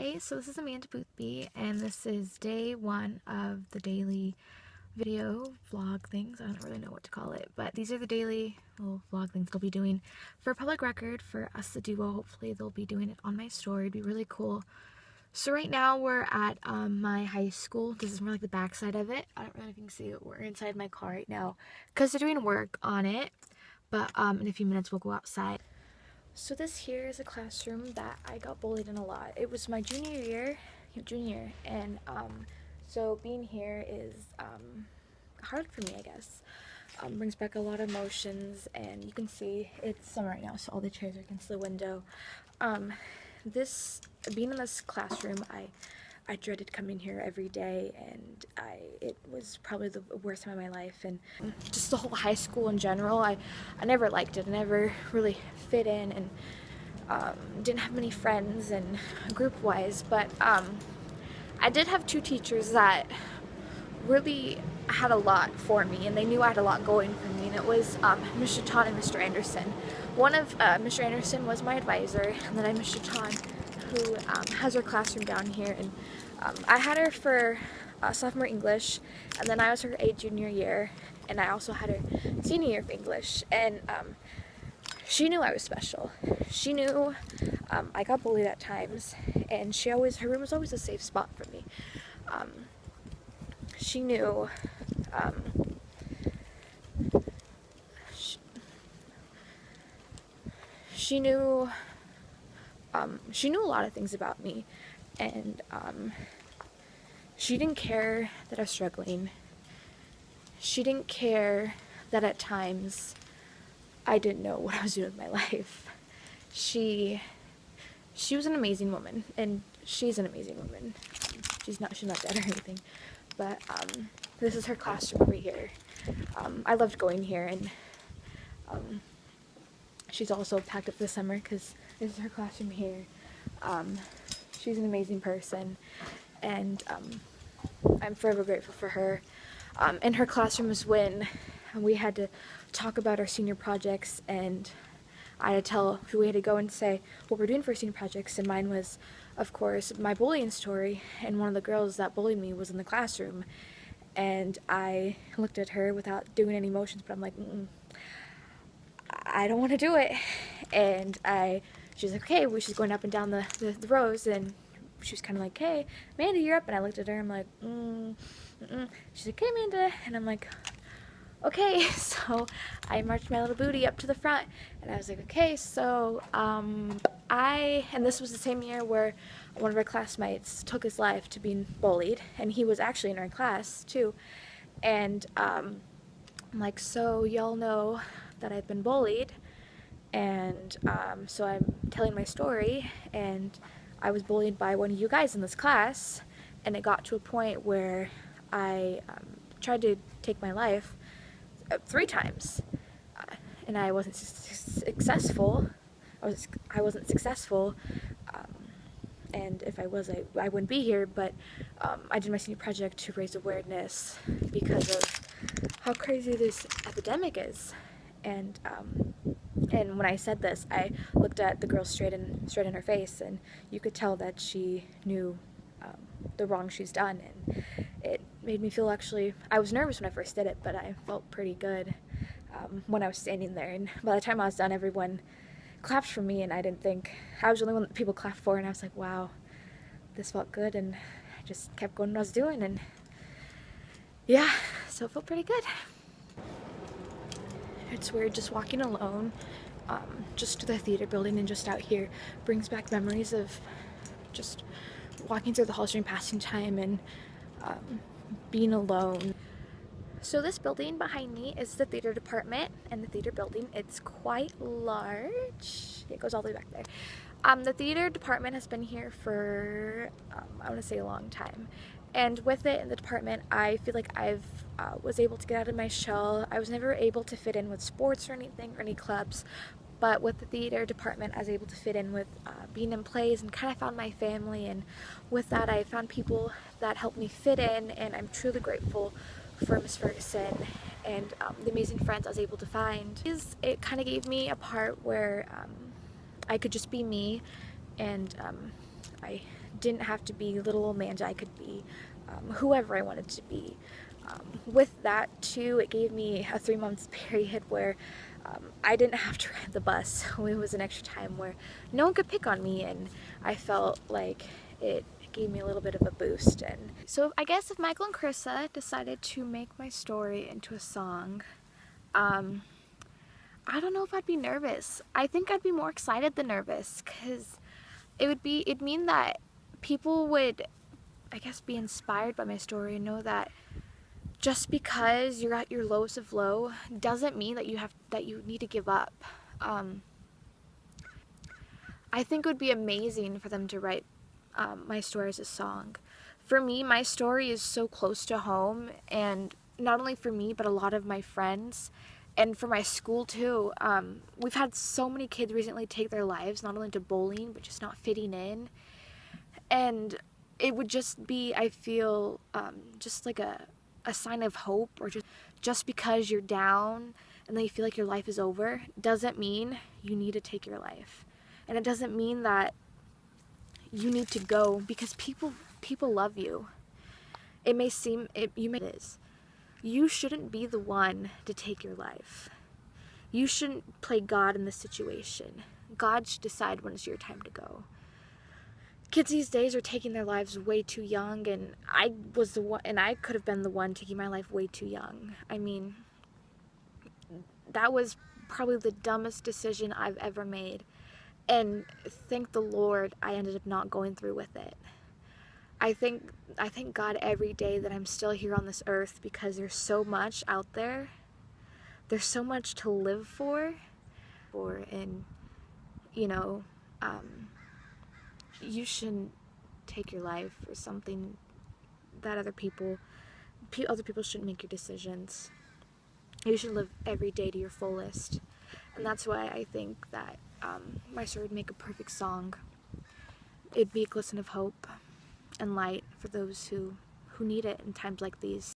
Hey, so this is Amanda Boothby, and this is day one of the daily video vlog things. I don't really know what to call it, but these are the daily little vlog things I'll be doing for Public Record for us, the duo. Hopefully they'll be doing it on my story. It'd be really cool. So right now we're at my high school. This is more like the back side of it. I don't really know if you can see it. We're inside my car right now because they're doing work on it, but in a few minutes we'll go outside. So this here is a classroom that I got bullied in a lot. It was my junior year, and so being here is hard for me, I guess. Brings back a lot of emotions, and you can see it's summer right now, so all the chairs are against the window. Being in this classroom, I dreaded coming here every day, and it was probably the worst time of my life. And just the whole high school in general, I never liked it. I never really fit in, and didn't have many friends and group-wise, but I did have two teachers that really had a lot for me, and they knew I had a lot going for me, and it was Mr. Tan and Mr. Anderson. One of Mr. Anderson was my advisor, and then I had Mr. Tan, who has her classroom down here, and I had her for sophomore English, and then I was her junior year, and I also had her senior year for English, and she knew I was special. She knew I got bullied at times, and her room was always a safe spot for me. She knew she knew a lot of things about me, and she didn't care that I was struggling. She didn't care that at times I didn't know what I was doing with my life. She was an amazing woman, and she's an amazing woman. She's not dead or anything, but this is her classroom over here. I loved going here, and she's also packed up this summer because this is her classroom here. She's an amazing person, and I'm forever grateful for her. In her classroom was when we had to talk about our senior projects, and I had to tell who we had to go and say what we're doing for senior projects, and mine was, of course, my bullying story, and one of the girls that bullied me was in the classroom, and I looked at her without doing any motions, but I'm like, I don't want to do it. And she was like, okay, well, she's going up and down the rows, and she was kind of like, hey, Amanda, you're up. And I looked at her, I'm like, She's like, hey, Amanda. And I'm like, okay. So I marched my little booty up to the front, and I was like, okay, so and this was the same year where one of our classmates took his life to being bullied, and he was actually in our class too. And I'm like, so y'all know that I've been bullied, and so I'm telling my story, and I was bullied by one of you guys in this class, and it got to a point where I tried to take my life 3 times, and I wasn't successful. I wasn't successful, and if I was, I wouldn't be here, but I did my senior project to raise awareness because of how crazy this epidemic is. And when I said this, I looked at the girl straight in her face, and you could tell that she knew the wrong she's done, and it made me feel, actually, I was nervous when I first did it, but I felt pretty good when I was standing there, and by the time I was done, everyone clapped for me, and I didn't think, I was the only one that people clapped for, and I was like, wow, this felt good, and I just kept going what I was doing, and yeah, so it felt pretty good. It's weird just walking alone, just to the theater building and just out here brings back memories of just walking through the halls during passing time and being alone. So this building behind me is the theater department, and the theater building, it's quite large. It goes all the way back there. The theater department has been here for, I want to say, a long time. And with it in the department, I feel like I've was able to get out of my shell. I was never able to fit in with sports or anything, or any clubs, but with the theater department, I was able to fit in with being in plays, and kind of found my family, and with that I found people that helped me fit in, and I'm truly grateful for Miss Ferguson and the amazing friends I was able to find. It kind of gave me a part where I could just be me, and I didn't have to be little old Manja. I could be whoever I wanted to be. With that too, it gave me a 3 month period where I didn't have to ride the bus, so it was an extra time where no one could pick on me, and I felt like it gave me a little bit of a boost. And so I guess if Michael and Carissa decided to make my story into a song, I don't know if I'd be nervous. I think I'd be more excited than nervous, because it'd mean that people would, I guess, be inspired by my story and know that just because you're at your lowest of low doesn't mean that you need to give up. I think it would be amazing for them to write my story as a song. For me, my story is so close to home, and not only for me, but a lot of my friends, and for my school too. We've had so many kids recently take their lives, not only to bullying, but just not fitting in. And it would just be, I feel, just like a sign of hope, or just because you're down and then you feel like your life is over doesn't mean you need to take your life. And it doesn't mean that you need to go, because people love you. It may seem it is. You shouldn't be the one to take your life. You shouldn't play God in this situation. God should decide when it's your time to go. Kids these days are taking their lives way too young, and I could have been the one taking my life way too young. I mean, that was probably the dumbest decision I've ever made. And thank the Lord I ended up not going through with it. I thank God every day that I'm still here on this earth, because there's so much out there. There's so much to live for, and you shouldn't take your life for something that other people shouldn't make your decisions. You should live every day to your fullest. And that's why I think that my story would make a perfect song. It'd be a glisten of hope and light for those who need it in times like these.